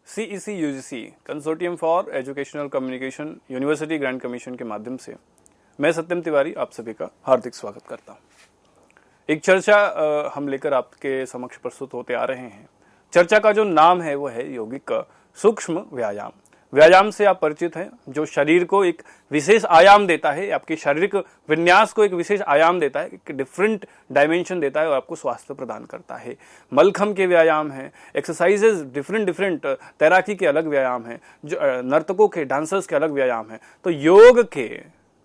CEC UGC consortium for educational communication university grant commission के माध्यम से मैं सत्यम तिवारी आप सभी का हार्दिक स्वागत करता हूं। एक चर्चा हम लेकर आपके समक्ष प्रस्तुत होते आ रहे हैं। चर्चा का जो नाम है वो है यौगिक सूक्ष्म व्यायाम। व्यायाम से आप परिचित हैं, जो शरीर को एक विशेष आयाम देता है, आपके शारीरिक विन्यास को एक विशेष आयाम देता है, एक डिफरेंट डायमेंशन देता है और आपको स्वास्थ्य प्रदान करता है। मलखम के व्यायाम हैं, एक्सरसाइजेज डिफरेंट तैराकी के अलग व्यायाम हैं, जो नर्तकों के डांसर्स के अलग व्यायाम हैं। तो योग के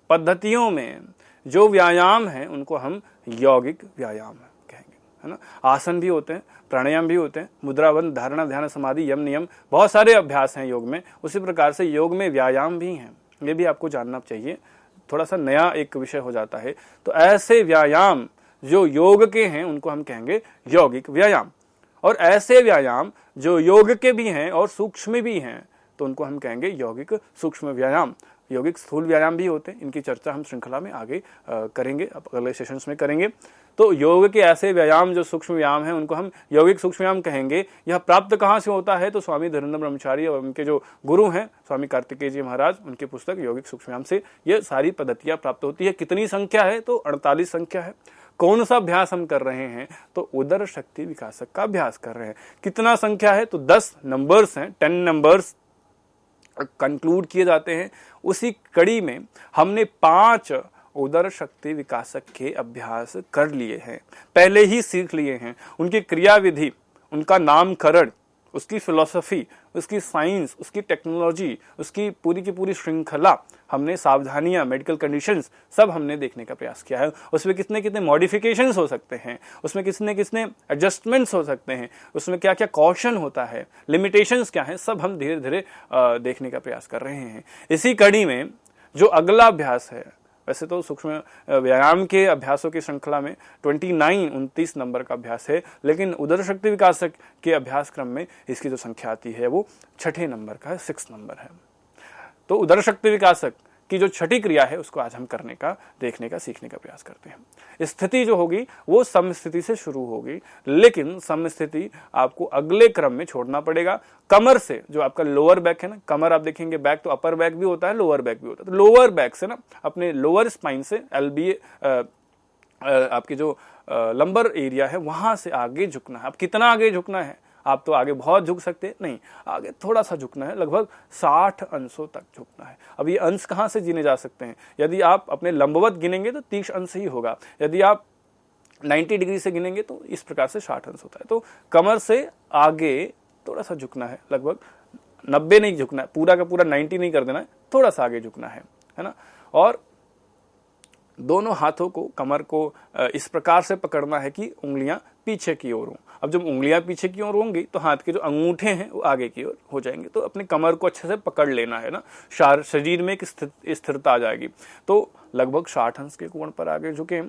पद्धतियों में जो व्यायाम हैं उनको हम यौगिक व्यायाम कहेंगे, है ना। आसन भी होते हैं, प्राणायाम भी होते हैं, मुद्राबंध, धारणा, ध्यान, समाधि, यम नियम, बहुत सारे अभ्यास हैं योग में। उसी प्रकार से योग में व्यायाम भी हैं, ये भी आपको जानना चाहिए। थोड़ा सा नया एक विषय हो जाता है। तो ऐसे व्यायाम जो योग के हैं उनको हम कहेंगे यौगिक व्यायाम, और ऐसे व्यायाम जो योग के भी हैं और सूक्ष्म भी हैं तो उनको हम कहेंगे यौगिक सूक्ष्म व्यायाम। यौगिक स्थूल व्यायाम भी होते हैं, इनकी चर्चा हम श्रृंखला में आगे करेंगे, अगले सेशंस में करेंगे। तो योग के ऐसे व्यायाम जो सूक्ष्म व्यायाम हैं उनको हम यौगिक सूक्ष्म व्यायाम कहेंगे। यह प्राप्त कहाँ से होता है? तो स्वामी धीरेन्द्र ब्रह्मचारी और उनके जो गुरु हैं स्वामी कार्तिकेय जी महाराज, उनकी पुस्तक यौगिक सूक्ष्म व्यायाम से ये सारी पद्धतियां प्राप्त होती है। कितनी संख्या है? तो 48 संख्या है। कौन सा अभ्यास हम कर रहे हैं? तो उदर शक्ति विकासक का अभ्यास कर रहे हैं। कितना संख्या है? तो 10 नंबर्स हैं, 10 नंबर्स कंक्लूड किए जाते हैं। उसी कड़ी में हमने 5 उदर शक्ति विकासक के अभ्यास कर लिए हैं, पहले ही सीख लिए हैं। उनकी क्रियाविधि, उनका नामकरण, उसकी फिलॉसफी, उसकी साइंस, उसकी टेक्नोलॉजी, उसकी पूरी की पूरी श्रृंखला हमने, सावधानियां, मेडिकल कंडीशंस सब हमने देखने का प्रयास किया है। उसमें कितने कितने मॉडिफिकेशंस हो सकते हैं, उसमें कितने कितने एडजस्टमेंट्स हो सकते हैं, उसमें क्या क्या कॉशन होता है, लिमिटेशंस क्या है, सब हम धीरे धीरे देखने का प्रयास कर रहे हैं। इसी कड़ी में जो अगला अभ्यास है, वैसे तो सूक्ष्म व्यायाम के अभ्यासों की श्रृंखला में 29 नंबर का अभ्यास है, लेकिन उदर शक्ति विकासक के अभ्यास क्रम में इसकी जो संख्या आती है वो 6 नंबर का है, 6 नंबर है। तो उदर शक्ति विकासक की जो 6ठी क्रिया है उसको आज हम करने का, देखने का, सीखने का प्रयास करते हैं। स्थिति जो होगी वो समस्थिति से शुरू होगी, लेकिन समस्थिति आपको अगले क्रम में छोड़ना पड़ेगा। कमर से, जो आपका लोअर बैक है ना, कमर आप देखेंगे, बैक तो अपर बैक भी होता है, लोअर बैक भी होता है। तो लोअर बैक से ना, अपने लोअर स्पाइन से LBA आपकी जो लंबर एरिया है वहां से आगे झुकना है। अब कितना आगे झुकना है? आप तो आगे बहुत झुक सकते नहीं, आगे थोड़ा सा झुकना है, लगभग 60 अंशों तक झुकना है। अब ये अंश कहाँ से गिने जा सकते हैं? यदि आप अपने लंबवत गिनेंगे तो 30 अंश ही होगा, यदि आप 90 डिग्री से गिनेंगे तो इस प्रकार से 60 अंश होता है। तो कमर से आगे थोड़ा सा झुकना है, लगभग 90 नहीं झुकना है, पूरा का पूरा 90 नहीं कर देना है, थोड़ा सा आगे झुकना है ना। और दोनों हाथों को, कमर को इस प्रकार से पकड़ना है कि उंगलियां पीछे की ओर हों। अब जब उंगलियां पीछे की ओर होंगी तो हाथ के जो अंगूठे हैं वो आगे की ओर हो जाएंगे। तो अपने कमर को अच्छे से पकड़ लेना है ना, शरीर में एक स्थिरता आ जाएगी। तो लगभग 60 अंश के कोण पर आगे झुके,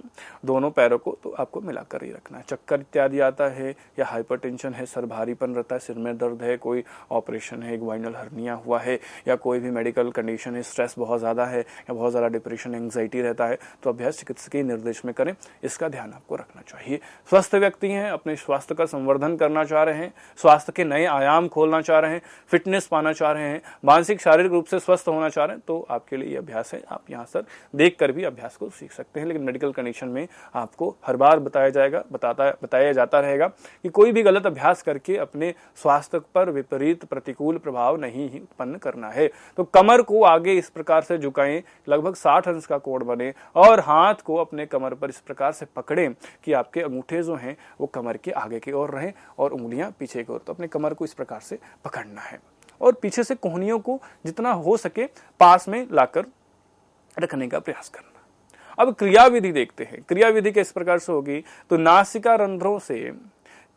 दोनों पैरों को तो आपको मिलाकर ही रखना है। चक्कर इत्यादि आता है या हाइपरटेंशन है, सर भारीपन रहता है, सिर में दर्द है, कोई ऑपरेशन है, एक वाइनल हर्निया हुआ है, या कोई भी मेडिकल कंडीशन है, स्ट्रेस बहुत ज़्यादा है, या बहुत ज़्यादा डिप्रेशन, एंग्जाइटी रहता है, तो अभ्यास चिकित्सकीय निर्देश में करें, इसका ध्यान आपको रखना चाहिए। स्वस्थ व्यक्ति हैं, अपने स्वास्थ्य का संवर्धन करना चाह रहे हैं, स्वास्थ्य के नए आयाम खोलना चाह रहे हैं, फिटनेस पाना चाह रहे हैं, मानसिक शारीरिक रूप से स्वस्थ होना चाह रहे हैं, तो आपके लिए ये अभ्यास है। आप यहाँ सर देख कर भी अभ्यास को सीख सकते हैं, लेकिन मेडिकल कंडीशन में आपको हर बार बताया जाता रहेगा कि कोई भी गलत अभ्यास करके अपने स्वास्थ्य पर विपरीत प्रतिकूल प्रभाव नहीं ही उत्पन्न करना है। तो कमर को आगे इस प्रकार से झुकाएं, लगभग 60 अंश का कोण बने, और हाथ को अपने कमर पर इस प्रकार से पकड़ें कि आपके अंगूठे जो हैं वो कमर के आगे की ओर रहें और उंगलियां पीछे की ओर। तो अपने कमर को इस प्रकार से पकड़ना है और पीछे से कोहनियों को जितना हो सके पास में लाकर रखने का प्रयास करना। अब क्रियाविधि देखते हैं। क्रियाविधि किस प्रकार से होगी? तो नासिका रंध्रों से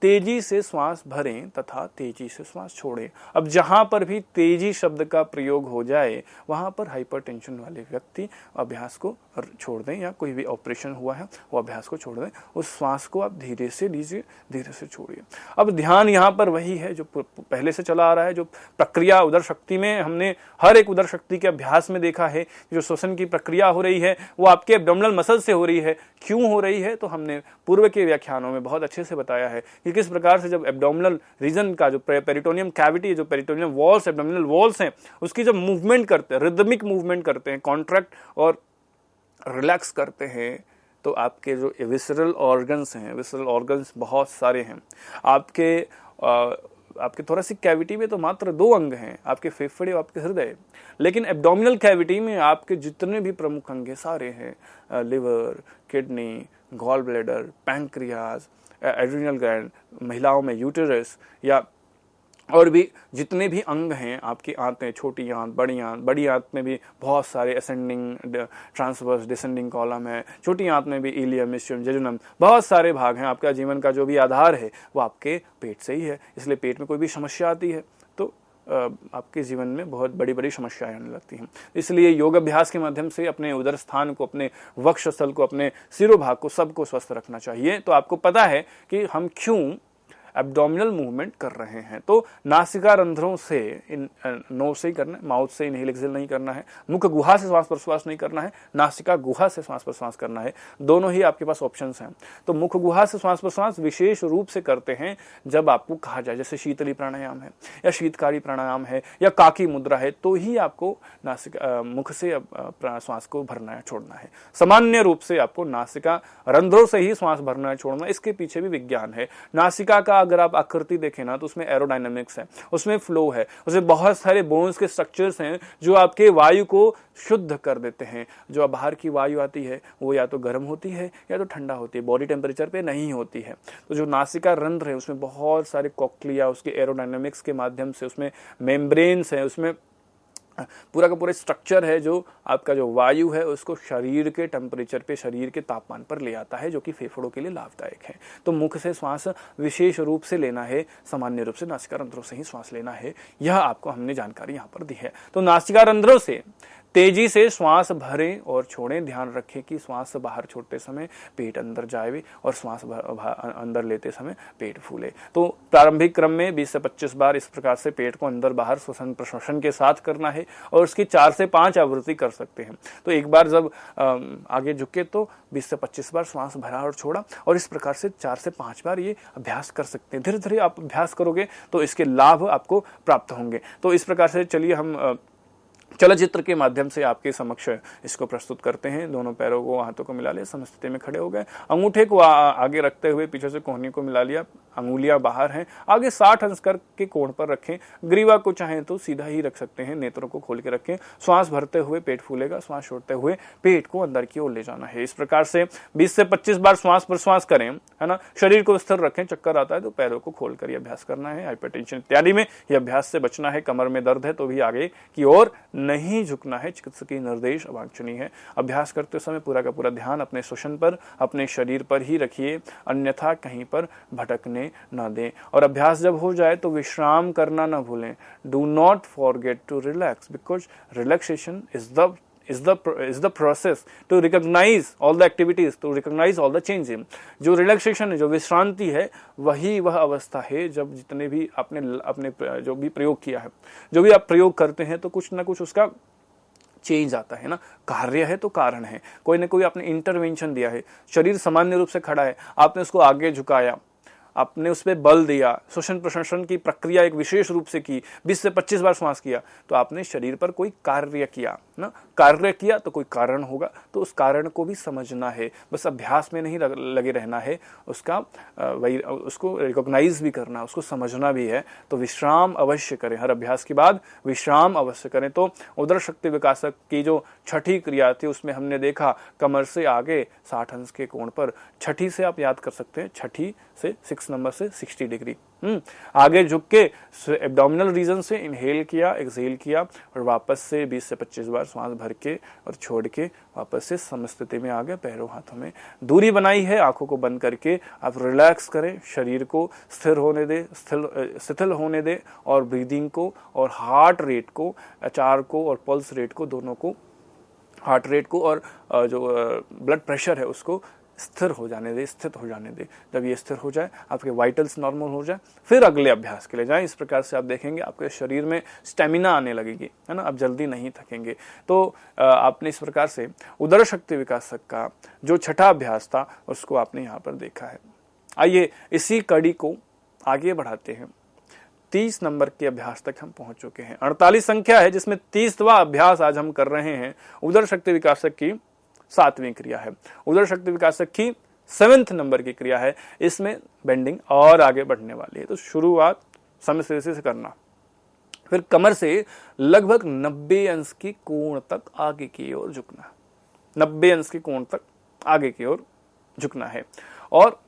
तेजी से श्वास भरें तथा तेजी से श्वास छोड़ें। अब जहां पर भी तेजी शब्द का प्रयोग हो जाए वहां पर हाइपरटेंशन वाले व्यक्ति अभ्यास को छोड़ दें, या कोई भी ऑपरेशन हुआ है वो अभ्यास को छोड़ दें। उस श्वास को आप धीरे से लीजिए, धीरे से छोड़िए। अब ध्यान यहाँ पर वही है जो पहले से चला आ रहा है, जो प्रक्रिया उदर शक्ति में हमने हर एक उदर शक्ति के अभ्यास में देखा है। जो श्वसन की प्रक्रिया हो रही है वो आपके एब्डोमिनल मसल से हो रही है। क्यों हो रही है? तो हमने पूर्व के व्याख्यानों में बहुत अच्छे से बताया है कि किस प्रकार से जब एब्डोमिनल रीजन का जो पेरिटोनियम कैविटी, जो पेरिटोनियम वॉल्स, एब्डोमिनल वॉल्स हैं, उसकी जब मूवमेंट करते हैं, रिदमिक मूवमेंट करते हैं, कॉन्ट्रैक्ट और रिलैक्स करते हैं, तो आपके जो विसरल ऑर्गन्स हैं, विसरल ऑर्गन्स बहुत सारे हैं आपके थोरेसिक कैविटी में तो मात्र 2 अंग हैं, आपके फेफड़े और आपके हृदय, लेकिन एब्डोमिनल कैविटी में आपके जितने भी प्रमुख अंग हैं सारे हैं, liver, kidney, gall bladder, pancreas, adrenal gland, महिलाओं में यूटेरस, या और भी जितने भी अंग हैं, आपकी आंतें, छोटी आंत, बड़ी आंत में भी बहुत सारे असेंडिंग, ट्रांसवर्स, डिसेंडिंग कॉलम है, छोटी आंत में भी इलियम, इस्चियम, जेजुनम, बहुत सारे भाग हैं। आपका जीवन का जो भी आधार है वो आपके पेट से ही है, इसलिए पेट में कोई भी समस्या आती है तो आपके जीवन में बहुत बड़ी बड़ी समस्याएं आने लगती हैं। इसलिए योग अभ्यास के माध्यम से अपने उदर स्थान को, अपने वक्षस्थल को, अपने सिरोभाग को, सबको स्वस्थ रखना चाहिए। तो आपको पता है कि हम क्यों एब्डोमिनल मूवमेंट कर रहे हैं। तो नासिका रंध्रों से नोज से ही करना है, माउथ से इनहेल एक्सहेल नहीं करना है, मुख गुहा से श्वास प्रश्वास नहीं करना है, नासिका गुहा से श्वास प्रश्वास करना है। दोनों ही आपके पास ऑप्शंस हैं। तो मुख गुहा से श्वास प्रश्वास विशेष रूप से करते हैं जब आपको कहा जाए, जैसे शीतली प्राणायाम है या शीतकारी प्राणायाम है या काकी मुद्रा है, तो ही आपको नासिका मुख से श्वास को भरना है, छोड़ना है। सामान्य रूप से आपको नासिका रंध्रों से ही श्वास भरना है, छोड़ना। इसके पीछे भी विज्ञान है। नासिका का अगर आप आकृति देखें ना, तो उसमें एरोडायनामिक्स है, उसमें फ्लो है, उसमें बहुत सारे बोन्स के स्ट्रक्चर्स हैं जो आपके वायु को शुद्ध कर देते हैं। जो बाहर की वायु आती है वो या तो गर्म होती है या तो ठंडा होती है, बॉडी टेम्परेचर पे नहीं होती है। तो जो नासिका रंध्र है उसमें बहुत सारे कॉक्लिया, उसके एरोडायनामिक्स के माध्यम से उसमें मेम्ब्रेन्स है, उसमें पूरा का पूरा स्ट्रक्चर है जो आपका जो वायु है उसको शरीर के टेम्परेचर पे, शरीर के तापमान पर ले आता है, जो कि फेफड़ों के लिए लाभदायक है। तो मुख से श्वास विशेष रूप से लेना है, सामान्य रूप से नासिका रंध्रों से ही श्वास लेना है। यह आपको हमने जानकारी यहाँ पर दी है। तो नासिका रंध्रों से तेजी से श्वास भरें और छोड़ें। ध्यान रखें कि श्वास बाहर छोड़ते समय पेट अंदर जाए और श्वास अंदर लेते समय पेट फूले। तो प्रारंभिक क्रम में 20 से 25 बार इस प्रकार से पेट को अंदर बाहर श्वसन प्रश्वसन के साथ करना है और उसकी 4 से 5 आवृत्ति कर सकते हैं। तो एक बार जब आगे झुके तो 20 से 25 बार श्वास भरा और छोड़ा, और इस प्रकार से 4 से 5 बार ये अभ्यास कर सकते हैं। धीरे धीरे आप अभ्यास करोगे तो इसके लाभ आपको प्राप्त होंगे। तो इस प्रकार से चलिए हम चलचित्र के माध्यम से आपके समक्ष इसको प्रस्तुत करते हैं। दोनों पैरों को, हाथों को मिला लिया, समस्थिति में खड़े हो गए, अंगूठे को आगे रखते हुए पीछे से कोहनी को मिला लिया, अंगुलियां बाहर हैं, आगे 60 अंश कर के कोण पर रखें। ग्रीवा को चाहें तो सीधा ही रख सकते हैं, नेत्रों को खोल के रखें। श्वास भरते हुए पेट फूलेगा, श्वास छोड़ते हुए पेट को अंदर की ओर ले जाना है। इस प्रकार से 20 से 25 बार श्वास प्रश्वास करें, है ना। शरीर को स्थिर रखें। चक्कर आता है तो पैरों को खोल कर अभ्यास करना है। हाइपरटेंशन इत्यादि में यह अभ्यास से बचना है। कमर में दर्द है तो भी आगे की ओर नहीं झुकना है। चिकित्सकीय निर्देश अवांछनीय है। अभ्यास करते समय पूरा का पूरा ध्यान अपने श्वसन पर, अपने शरीर पर ही रखिए, अन्यथा कहीं पर भटकने न दें। और अभ्यास जब हो जाए तो विश्राम करना न भूलें। Do not forget to relax, because relaxation is the process to recognize all the activities, to recognize all the changes। जो रिलैक्सेशन है, जो विश्रांति है, वही वह अवस्था है जब जितने भी अपने जो भी प्रयोग किया है, जो भी आप प्रयोग करते हैं तो कुछ ना कुछ उसका चेंज आता है ना। कार्य है तो कारण है, कोई ना कोई आपने इंटरवेंशन दिया है। शरीर सामान्य रूप से खड़ा है, आपने उसको आगे झुकाया, आपने उस पर बल दिया, श्वसन प्रश्वसन की प्रक्रिया एक विशेष रूप से की, 20 से 25 बार श्वास किया, तो आपने शरीर पर कोई कार्य किया ना। कार्य किया तो कोई कारण होगा, तो उस कारण को भी समझना है। बस अभ्यास में नहीं लगे रहना है, उसको रिकॉग्नाइज भी करना, उसको समझना भी है। तो विश्राम अवश्य करें, हर अभ्यास के बाद विश्राम अवश्य करें। तो उदर शक्ति विकासक की जो छठी क्रिया थी उसमें हमने देखा कमर से आगे 60 अंश के कोण पर, छठी से आप याद कर सकते हैं, छठी से 6 नंबर से 60 डिग्री आगे झुक के एब्डोमिनल रीजन से इनहेल किया, एक्सहेल किया, और वापस से 20 से 25 बार श्वास भर के और छोड़ के वापस से समस्थिति में आ गए। पैरों हाथों में दूरी बनाई है, आंखों को बंद करके आप रिलैक्स करें, शरीर को स्थिर होने दे, शिथिल होने दे, और ब्रीदिंग को और हार्ट रेट को, एचआर को और पल्स रेट को, दोनों को, हार्ट रेट को और जो ब्लड प्रेशर है उसको स्थिर हो जाने दे, स्थित हो जाने दे। जब ये स्थिर हो जाए, आपके वाइटल्स नॉर्मल हो जाए, फिर अगले अभ्यास के लिए जाएं। इस प्रकार से आप देखेंगे आपके शरीर में स्टेमिना आने लगेगी, है ना। आप जल्दी नहीं थकेंगे। तो आपने इस प्रकार से उदर शक्ति विकासक का जो छठा अभ्यास था उसको आपने यहाँ पर देखा है। आइए इसी कड़ी को आगे बढ़ाते हैं। 30 नंबर के अभ्यास तक हम पहुंच चुके हैं। 48 संख्या है जिसमें 30वां अभ्यास आज हम कर रहे हैं। उदर शक्ति विकासक की 7वीं क्रिया है। उदर शक्ति विकासक की 7th नंबर की क्रिया है। इसमें बेंडिंग और आगे बढ़ने वाली है। तो शुरुआत समस्या से करना, फिर कमर से लगभग 90 अंश की कोण तक आगे की ओर झुकना, 90 अंश की कोण तक आगे की ओर झुकना है। और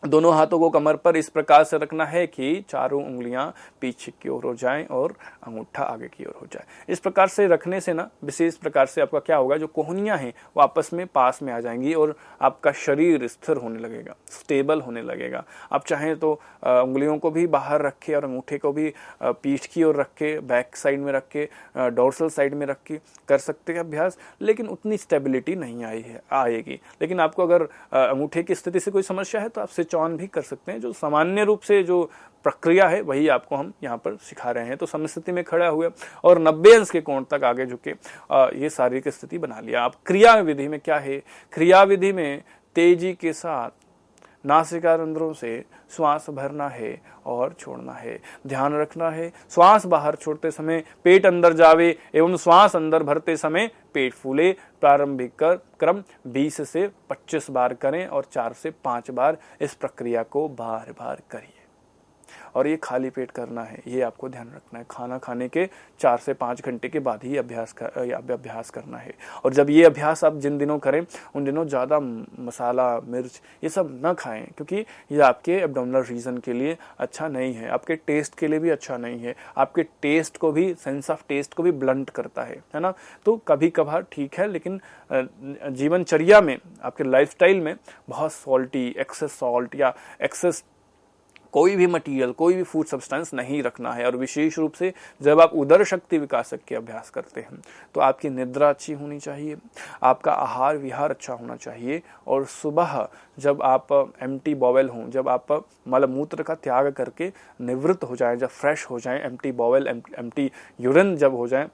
दोनों हाथों को कमर पर इस प्रकार से रखना है कि चारों उंगलियां पीछे की ओर हो जाएं और अंगूठा आगे की ओर हो जाए। इस प्रकार से रखने से ना विशेष प्रकार से आपका क्या होगा, जो कोहनियां हैं वो आपस में पास में आ जाएंगी और आपका शरीर स्थिर होने लगेगा, स्टेबल होने लगेगा। आप चाहें तो उंगलियों को भी बाहर रख के और अंगूठे को भी पीठ की ओर रख के, बैक साइड में रख के, डोर्सल साइड में रख के कर सकते हैं अभ्यास, लेकिन उतनी स्टेबिलिटी नहीं आएगी। लेकिन आपको अगर अंगूठे की स्थिति से कोई समस्या है तो आप स्विच ऑन भी कर सकते हैं। जो सामान्य रूप से जो प्रक्रिया है वही आपको हम यहाँ पर सिखा रहे हैं। तो समस्थिति में खड़ा हुए और 90 अंश के कोण तक आगे झुके, ये शारीरिक स्थिति बना लिया। आप क्रिया विधि में क्या है, क्रिया विधि में तेजी के साथ नासिका रंध्रों से श्वास भरना है और छोड़ना है। ध्यान रखना है श्वास बाहर छोड़ते समय पेट अंदर जावे एवं श्वास अंदर भरते समय पेट फूले। प्रारंभिक क्रम 20 से 25 बार करें और 4 से 5 बार इस प्रक्रिया को बार बार करिए। और ये खाली पेट करना है, ये आपको ध्यान रखना है। खाना खाने के 4 से 5 घंटे के बाद ही अभ्यास करना है। और जब ये अभ्यास आप जिन दिनों करें उन दिनों ज़्यादा मसाला, मिर्च ये सब ना खाएं, क्योंकि ये आपके एब्डोमिनल रीजन के लिए अच्छा नहीं है, आपके टेस्ट के लिए भी अच्छा नहीं है, आपके टेस्ट को भी, सेंस ऑफ टेस्ट को भी ब्लंट करता है ना। तो कभी कभार ठीक है, लेकिन जीवनचर्या में, आपके लाइफस्टाइल में बहुत सॉल्टी, एक्सेस सॉल्ट या एक्सेस कोई भी मटेरियल, कोई भी फूड सब्सटेंस नहीं रखना है। और विशेष रूप से जब आप उदर शक्ति विकासक के अभ्यास करते हैं तो आपकी निद्रा अच्छी होनी चाहिए, आपका आहार विहार अच्छा होना चाहिए। और सुबह जब आप एम्प्टी बॉवेल हों, जब आप मल मूत्र का त्याग करके निवृत्त हो जाएं, जब फ्रेश हो जाएं, एम्प्टी बॉवेल, एम्प्टी यूरिन जब हो जाएं,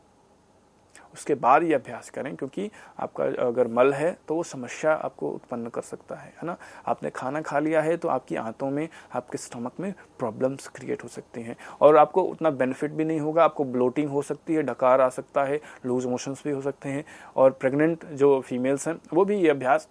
उसके बाद ये अभ्यास करें। क्योंकि आपका अगर मल है तो वो समस्या आपको उत्पन्न कर सकता है ना। आपने खाना खा लिया है तो आपकी आंतों में, आपके स्टमक में प्रॉब्लम्स क्रिएट हो सकती हैं और आपको उतना बेनिफिट भी नहीं होगा। आपको ब्लोटिंग हो सकती है, डकार आ सकता है, लूज मोशंस भी हो सकते हैं। और प्रेग्नेंट जो फीमेल्स हैं वो भी ये अभ्यास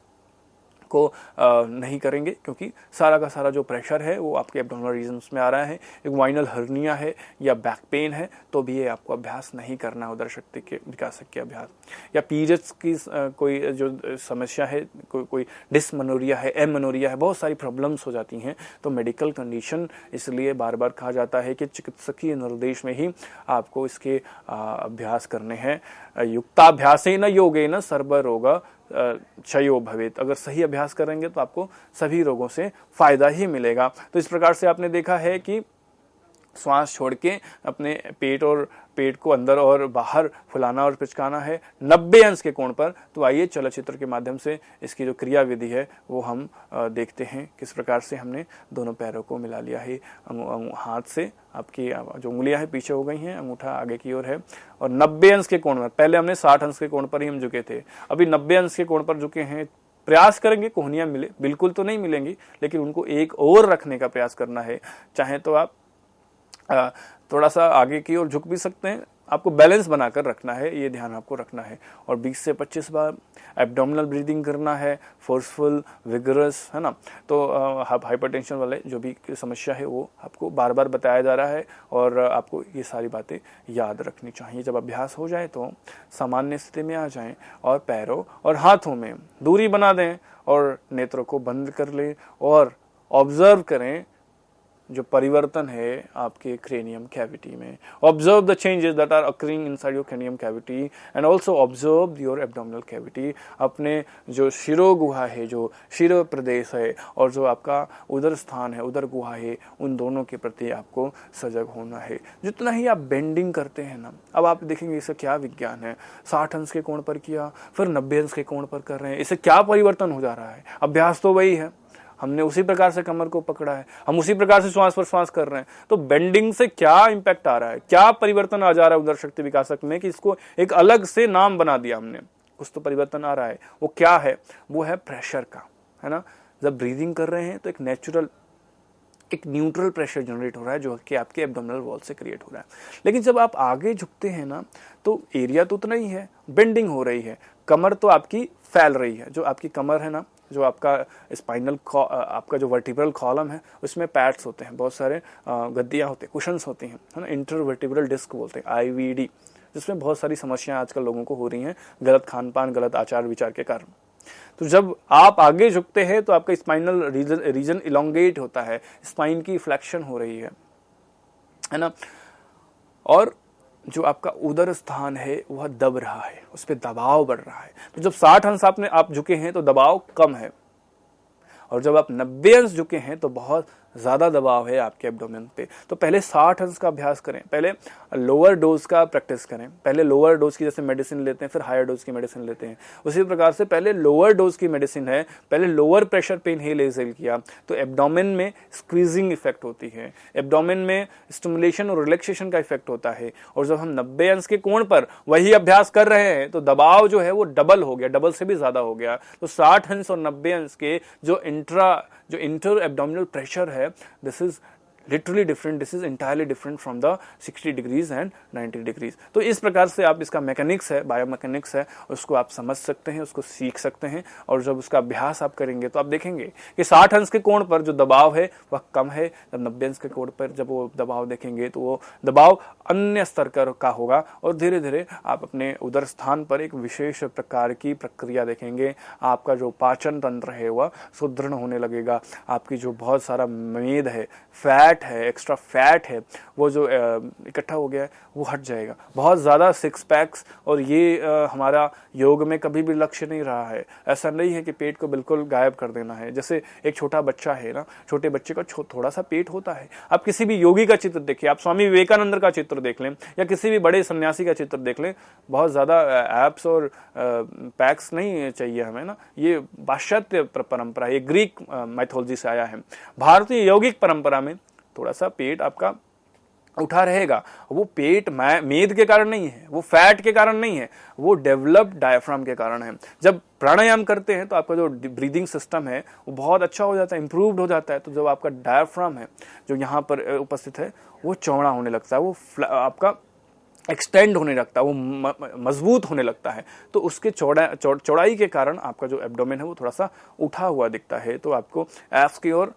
को नहीं करेंगे, क्योंकि सारा का सारा जो प्रेशर है वो आपके एब्डोमिनल रीजन्स में आ रहा है। इग्वाइनल हर्निया है या बैक पेन है तो भी ये आपको अभ्यास नहीं करना है, उदर शक्ति के विकासक के अभ्यास। या पीरियड्स की कोई जो समस्या है, कोई डिसमेनोरिया है, एमेनोरिया है, बहुत सारी प्रॉब्लम्स हो जाती हैं। तो मेडिकल कंडीशन, इसलिए बार बार कहा जाता है कि चिकित्सकीय निर्देश में ही आपको इसके अभ्यास करने हैं। युक्ताभ्यासेन योगेन सर्वरोग क्षयो भवेत। अगर सही अभ्यास करेंगे तो आपको सभी रोगों से फायदा ही मिलेगा। तो इस प्रकार से आपने देखा है कि श्वास छोड़ के अपने पेट को अंदर और बाहर फुलाना और पिचकाना है 90 अंश के कोण पर। तो आइए चलचित्र के माध्यम से इसकी जो क्रिया विधि है वो हम देखते हैं। किस प्रकार से हमने दोनों पैरों को मिला लिया है हाथ से। आपकी जो उंगलियां हैं पीछे हो गई हैं, अंगूठा आगे की ओर है और 90 अंश के कोण पर, पहले हमने 60 अंश के कोण पर ही हम झुके थे, अभी 90 अंश के कोण पर झुके हैं। प्रयास करेंगे कोहनियां मिले, बिल्कुल तो नहीं मिलेंगी, लेकिन उनको एक और रखने का प्रयास करना है। चाहे तो आप थोड़ा सा आगे की ओर झुक भी सकते हैं, आपको बैलेंस बनाकर रखना है, ये ध्यान आपको रखना है। और 20 से 25 बार एब्डोमिनल ब्रीदिंग करना है, फोर्सफुल, विगरस, है ना। तो हाइपरटेंशन वाले जो भी समस्या है वो आपको बार बार बताया जा रहा है और आपको ये सारी बातें याद रखनी चाहिए। जब अभ्यास हो जाए तो सामान्य स्थिति में आ जाएं और पैरों और हाथों में दूरी बना दें और नेत्रों को बंद कर लें और ऑब्जर्व करें जो परिवर्तन है आपके क्रेनियम कैविटी में। Observe the changes that are occurring inside your cranium cavity and also observe your abdominal cavity. अपने जो शिरो गुहा है, जो शिरो प्रदेश है और जो आपका उदर स्थान है, उदर गुहा है, उन दोनों के प्रति आपको सजग होना है। जितना ही आप बेंडिंग करते हैं ना, अब आप देखेंगे इसका क्या विज्ञान है। 60 अंश के कोण पर किया, फिर 90 अंश के कोण पर कर रहे हैं, इससे क्या परिवर्तन हो जा रहा है। अभ्यास तो वही है, हमने उसी प्रकार से कमर को पकड़ा है, हम उसी प्रकार से श्वास पर श्वास कर रहे हैं। तो बेंडिंग से क्या इंपैक्ट आ रहा है, क्या परिवर्तन आ जा रहा है उदर शक्ति विकासक में कि इसको एक अलग से नाम बना दिया हमने। कुछ तो परिवर्तन आ रहा है, वो क्या है, वो है प्रेशर का, है ना। जब ब्रीदिंग कर रहे हैं तो एक न्यूट्रल प्रेशर जनरेट हो रहा है जो कि आपके एब्डोमिनल वॉल से क्रिएट हो रहा है। लेकिन जब आप आगे झुकते हैं ना तो एरिया तो उतना ही है, बेंडिंग हो रही है, कमर तो आपकी फैल रही है। जो आपकी कमर है ना, जो आपका स्पाइनल आपका जो वर्टिब्रल कॉलम है उसमें पैड्स होते हैं, बहुत सारे गद्दियाँ होते हैं, कुशन्स होती हैं, है ना, इंटरवर्टिब्रल डिस्क बोलते हैं, IVD, जिसमें बहुत सारी समस्याएं आजकल लोगों को हो रही हैं गलत खान पान, गलत आचार विचार के कारण। तो जब आप आगे झुकते हैं तो आपका स्पाइनल रीजन इलोंगेट होता है, स्पाइन की फ्लेक्शन हो रही है ना, और जो आपका उदर स्थान है वह दब रहा है, उस पर दबाव बढ़ रहा है। तो जब 60 अंश आप झुके हैं तो दबाव कम है, और जब आप 90 अंश झुके हैं तो बहुत ज़्यादा दबाव है आपके एब्डोमेन पे। तो पहले 60 अंश का अभ्यास करें, पहले लोअर डोज का प्रैक्टिस करें, पहले लोअर डोज की जैसे मेडिसिन लेते हैं फिर हायर डोज की मेडिसिन लेते हैं, उसी प्रकार से पहले लोअर डोज की मेडिसिन है, पहले लोअर प्रेशर पे इनहेल एक्सहेल किया तो एब्डोमेन में स्क्वीजिंग इफेक्ट होती है, एब्डोमेन में स्टिमुलेशन और रिलैक्सेशन का इफेक्ट होता है। और जब हम 90 अंश के कोण पर वही अभ्यास कर रहे हैं तो दबाव जो है वो डबल हो गया, डबल से भी ज्यादा हो गया। तो 60 अंश और 90 अंश के जो इंटर एब्डोमिनल प्रेशर है, this is literally different, this is entirely different from the 60 degrees and 90 degrees. तो इस प्रकार से आप इसका मैकेनिक्स है, बायोमैकेनिक्स है, उसको आप समझ सकते हैं, उसको सीख सकते हैं। और जब उसका अभ्यास आप करेंगे तो आप देखेंगे कि 60 अंश के कोण पर जो दबाव है वह कम है, जब 90 अंश के कोण पर जब वो दबाव देखेंगे तो वो दबाव अन्य स्तर का होगा। और धीरे धीरे आप अपने उदर स्थान पर एक विशेष प्रकार की प्रक्रिया देखेंगे, आपका जो पाचन तंत्र है वह सुदृढ़ होने लगेगा, आपकी जो बहुत सारा मेद है, फैट है, एक्स्ट्रा फैट है, वो जो इकट्ठा हो गया है वो हट जाएगा। बहुत ज़्यादा 6 पैक्स और ये हमारा योग में कभी भी लक्ष्य नहीं रहा है। ऐसा नहीं है कि पेट को बिल्कुल गायब कर देना है। जैसे एक छोटा बच्चा है ना, छोटे बच्चे का थोड़ा सा पेट होता है। आप किसी भी योगी का चित्र देखिए, आप स्वामी विवेकानंद का चित्र देख लें या किसी भी बड़े सन्यासी का चित्र देख लें, बहुत ज़्यादा एब्स और पैक्स नहीं चाहिए हमें ना। ये पाश्चात्य परंपरा, ये ग्रीक माइथोलॉजी से आया है। भारतीय यौगिक परंपरा में थोड़ा सा पेट आपका उठा रहेगा। वो पेट मेद के कारण नहीं है, वो फैट के कारण नहीं है, वो डेवलप्ड डायफ्राम के कारण है। जब प्राणायाम करते हैं तो आपका जो ब्रीदिंग सिस्टम है वो बहुत अच्छा हो जाता है, इंप्रूव्ड हो जाता है। तो जब आपका डायफ्राम है जो यहाँ पर उपस्थित है वो चौड़ा होने लगता है, वो आपका एक्सटेंड होने लगता है, वो मजबूत होने लगता है। तो उसके चौड़ाई के कारण आपका जो एब्डोमेन है वो थोड़ा सा उठा हुआ दिखता है। तो आपको एब्स की ओर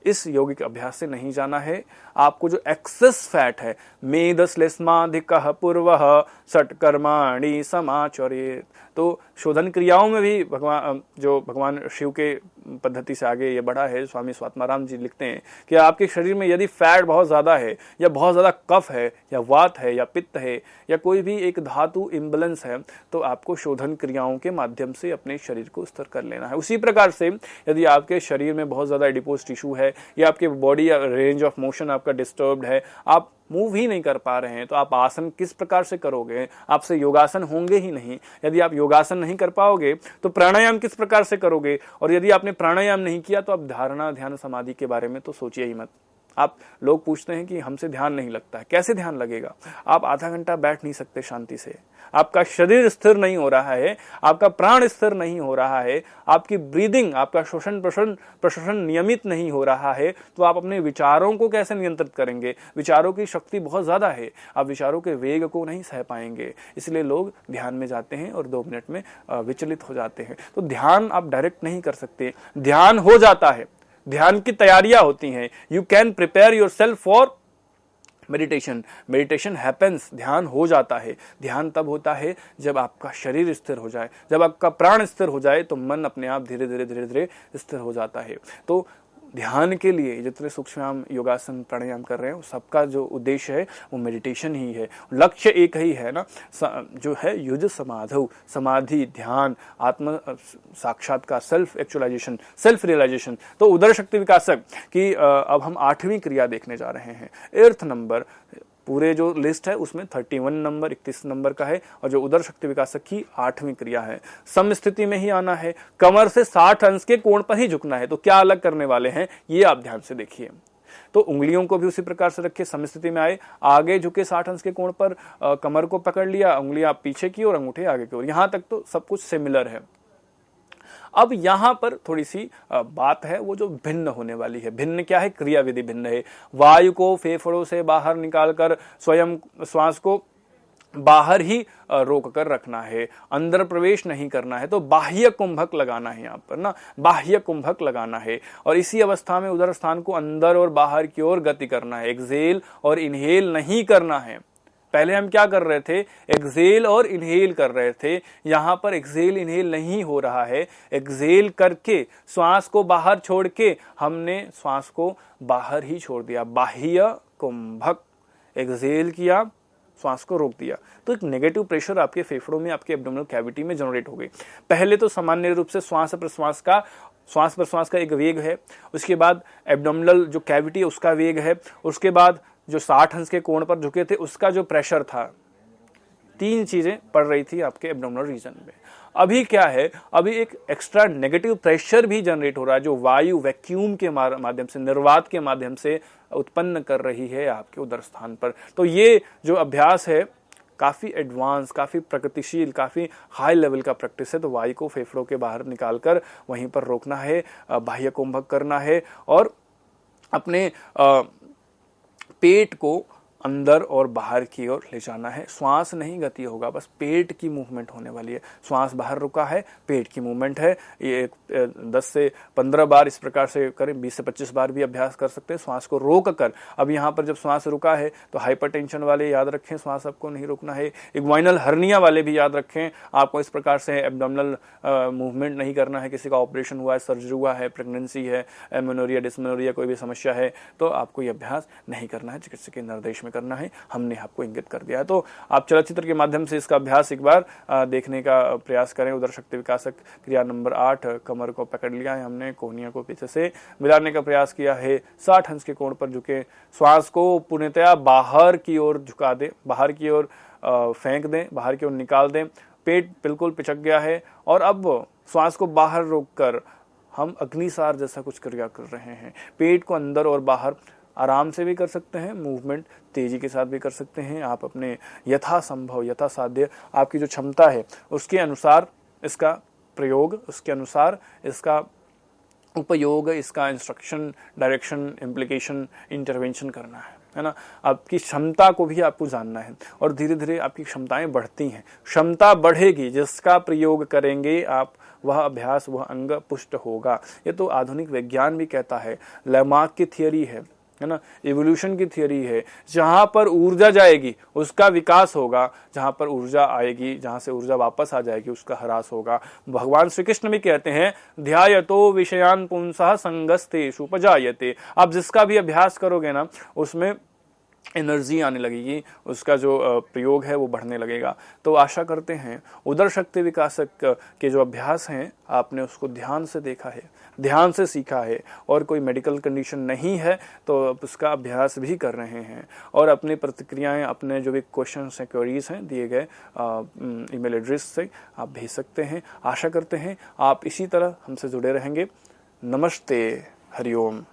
इस यौगिक अभ्यास से नहीं जाना है। आपको जो एक्सेस फैट है, मेदश्लेष्माधिकः पूर्वः षट्कर्माणि समाचरेत्, तो शोधन क्रियाओं में भी भगवान शिव के पद्धति से आगे ये बढ़ा है। स्वामी स्वात्माराम जी लिखते हैं कि आपके शरीर में यदि फैट बहुत ज्यादा है या बहुत ज्यादा कफ है या वात है या पित्त है या कोई भी एक धातु इम्बैलेंस है तो आपको शोधन क्रियाओं के माध्यम से अपने शरीर को स्थिर कर लेना है। उसी प्रकार से यदि आपके शरीर में बहुत ज्यादा एडिपोज टिश्यू है या आपके बॉडी रेंज ऑफ मोशन आपका डिस्टर्ब्ड है, आप मूव ही नहीं कर पा रहे हैं, तो आप आसन किस प्रकार से करोगे? आपसे योगासन होंगे ही नहीं। यदि आप योगासन नहीं कर पाओगे तो प्राणायाम किस प्रकार से करोगे? और यदि आपने प्राणायाम नहीं किया तो आप धारणा ध्यान समाधि के बारे में तो सोचिए ही मत। आप लोग पूछते हैं कि हमसे ध्यान नहीं लगता है, कैसे ध्यान लगेगा? आप आधा घंटा बैठ नहीं सकते शांति से, आपका शरीर स्थिर नहीं हो रहा है, आपका प्राण स्थिर नहीं हो रहा है, आपकी ब्रीदिंग, आपका श्वसन प्रश्वसन नियमित नहीं हो रहा है, तो आप अपने विचारों को कैसे नियंत्रित करेंगे? विचारों की शक्ति बहुत ज्यादा है, आप विचारों के वेग को नहीं सह पाएंगे। इसलिए लोग ध्यान में जाते हैं और 2 मिनट में विचलित हो जाते हैं। तो ध्यान आप डायरेक्ट नहीं कर सकते, ध्यान हो जाता है, ध्यान की तैयारियां होती हैं। You can prepare your self for meditation. Meditation happens, ध्यान हो जाता है। ध्यान तब होता है जब आपका शरीर स्थिर हो जाए, जब आपका प्राण स्थिर हो जाए, तो मन अपने आप धीरे धीरे स्थिर हो जाता है। तो ध्यान के लिए जितने सूक्ष्म योगासन प्राणायाम कर रहे हैं सबका जो उद्देश्य है वो मेडिटेशन ही है। लक्ष्य एक ही है ना, जो है युज समाधौ, समाधि, ध्यान, आत्म साक्षात्कार, सेल्फ एक्चुअलाइजेशन, सेल्फ रियलाइजेशन। तो उदर शक्ति विकासक की अब हम 8वीं क्रिया देखने जा रहे हैं। 8th नंबर, पूरे जो लिस्ट है उसमें 31 नंबर 31 नंबर का है, और जो उदर शक्ति विकासक की 8वीं क्रिया है। सम स्थिति में ही आना है, कमर से 60 अंश के कोण पर ही झुकना है। तो क्या अलग करने वाले हैं ये आप ध्यान से देखिए। तो उंगलियों को भी उसी प्रकार से रखिए, सम स्थिति में आए, आगे झुके 60 अंश के कोण पर, कमर को पकड़ लिया, उंगलियां पीछे की और अंगूठे आगे की ओर, यहां तक तो सब कुछ सिमिलर है। अब यहाँ पर थोड़ी सी बात है वो जो भिन्न होने वाली है। भिन्न क्या है? क्रियाविधि भिन्न है। वायु को फेफड़ों से बाहर निकालकर स्वयं श्वास को बाहर ही रोक कर रखना है, अंदर प्रवेश नहीं करना है। तो बाह्य कुंभक लगाना है यहाँ पर ना, बाह्य कुंभक लगाना है। और इसी अवस्था में उदर स्थान को अंदर और बाहर की ओर गति करना है। एक्सेल और इनहेल नहीं करना है। पहले हम क्या कर रहे थे? एक्सेल और इनहेल कर रहे थे। यहां पर एक्सेल इनहेल नहीं हो रहा है। एक्सेल करके श्वास को बाहर छोड़ के हमने श्वास को बाहर ही छोड़ दिया, बाह्य कुंभक। एक्सेल किया, श्वास को रोक दिया, तो एक नेगेटिव प्रेशर आपके फेफड़ों में, आपके एब्डोमिनल कैविटी में जनरेट हो गई। पहले तो सामान्य रूप से श्वास प्रश्वास का एक वेग है, उसके बाद एब्डोमिनल जो कैविटी है उसका वेग है, उसके बाद जो 60 अंश के कोण पर झुके थे उसका जो प्रेशर था। 3 चीजें पड़ रही थी आपके एब्डोमिनल रीजन में। अभी क्या है? अभी एक एक्स्ट्रा नेगेटिव प्रेशर भी जनरेट हो रहा है, जो वायु वैक्यूम के माध्यम से, निर्वात के माध्यम से उत्पन्न कर रही है आपके उदर स्थान पर। तो ये जो अभ्यास है काफी एडवांस, काफी प्रगतिशील, काफी हाई लेवल का प्रैक्टिस है। तो वायु को फेफड़ों के बाहर निकालकर वहीं पर रोकना है, बाह्य कुंभक करना है और अपने पेट को अंदर और बाहर की ओर ले जाना है। श्वास नहीं गति होगा, बस पेट की मूवमेंट होने वाली है। श्वास बाहर रुका है, पेट की मूवमेंट है। ये 10 से 15 बार इस प्रकार से करें, 20 से 25 बार भी अभ्यास कर सकते हैं श्वास को रोक कर। अब यहाँ पर जब श्वास रुका है तो हाइपरटेंशन वाले याद रखें, श्वास आपको नहीं रोकना है। इग्वाइनल हर्निया वाले भी याद रखें, आपको इस प्रकार से एब्डोमिनल मूवमेंट नहीं करना है। किसी का ऑपरेशन हुआ है, सर्जरी हुआ है, प्रेगनेंसी है, एमेनोरिया, डिस्मेनोरिया, कोई भी समस्या है तो आपको ये अभ्यास नहीं करना है, चिकित्सक के निर्देश में करना है। हमने आपको इंगित कर दिया है। तो आप चलचित्र के माध्यम से इसका अभ्यास एक बार देखने का प्रयास करें। उदर शक्ति विकासक क्रिया नंबर 8, कमर को पकड़ लिया है हमने, कोहनिया को पीछे से मिलाने का प्रयास किया है। 60 अंश के कोण पर झुके, श्वास को पूर्णतया बाहर की ओर झुका दें, बाहर की ओर फेंक दें, बाहर की ओर निकाल दें। पेट बिल्कुल पिचक गया है और अब श्वास को बाहर रोककर हम अग्निसार जैसा कुछ क्रिया कर रहे हैं। पेट को अंदर और बाहर आराम से भी कर सकते हैं, मूवमेंट तेजी के साथ भी कर सकते हैं। आप अपने यथासंभव, यथासाध्य, आपकी जो क्षमता है उसके अनुसार इसका प्रयोग, उसके अनुसार इसका उपयोग, इसका इंस्ट्रक्शन, डायरेक्शन, इम्प्लीकेशन, इंटरवेंशन करना है ना। आपकी क्षमता को भी आपको जानना है और धीरे धीरे आपकी क्षमताएं बढ़ती हैं। क्षमता बढ़ेगी, जिसका प्रयोग करेंगे आप, वह अभ्यास, वह अंग पुष्ट होगा। ये तो आधुनिक विज्ञान भी कहता है, लैमार्क की थियरी है ना, इवोल्यूशन की थियरी है। जहां पर ऊर्जा जाएगी उसका विकास होगा, जहां पर ऊर्जा आएगी, जहां से ऊर्जा वापस आ जाएगी उसका ह्रास होगा। भगवान श्री कृष्ण भी कहते हैं, ध्यायतो विषयान पुंसः संगस्तेषु उपजायते। आप जिसका भी अभ्यास करोगे ना उसमें एनर्जी आने लगेगी, उसका जो प्रयोग है वो बढ़ने लगेगा। तो आशा करते हैं उदर शक्ति विकासक के जो अभ्यास हैं आपने उसको ध्यान से देखा है, ध्यान से सीखा है और कोई मेडिकल कंडीशन नहीं है तो उसका अभ्यास भी कर रहे हैं। और अपनी प्रतिक्रियाएं, अपने जो भी क्वेश्चन हैं, क्वेरीज हैं, दिए गए ईमेल एड्रेस से आप भेज सकते हैं। आशा करते हैं आप इसी तरह हमसे जुड़े रहेंगे। नमस्ते, हरिओम।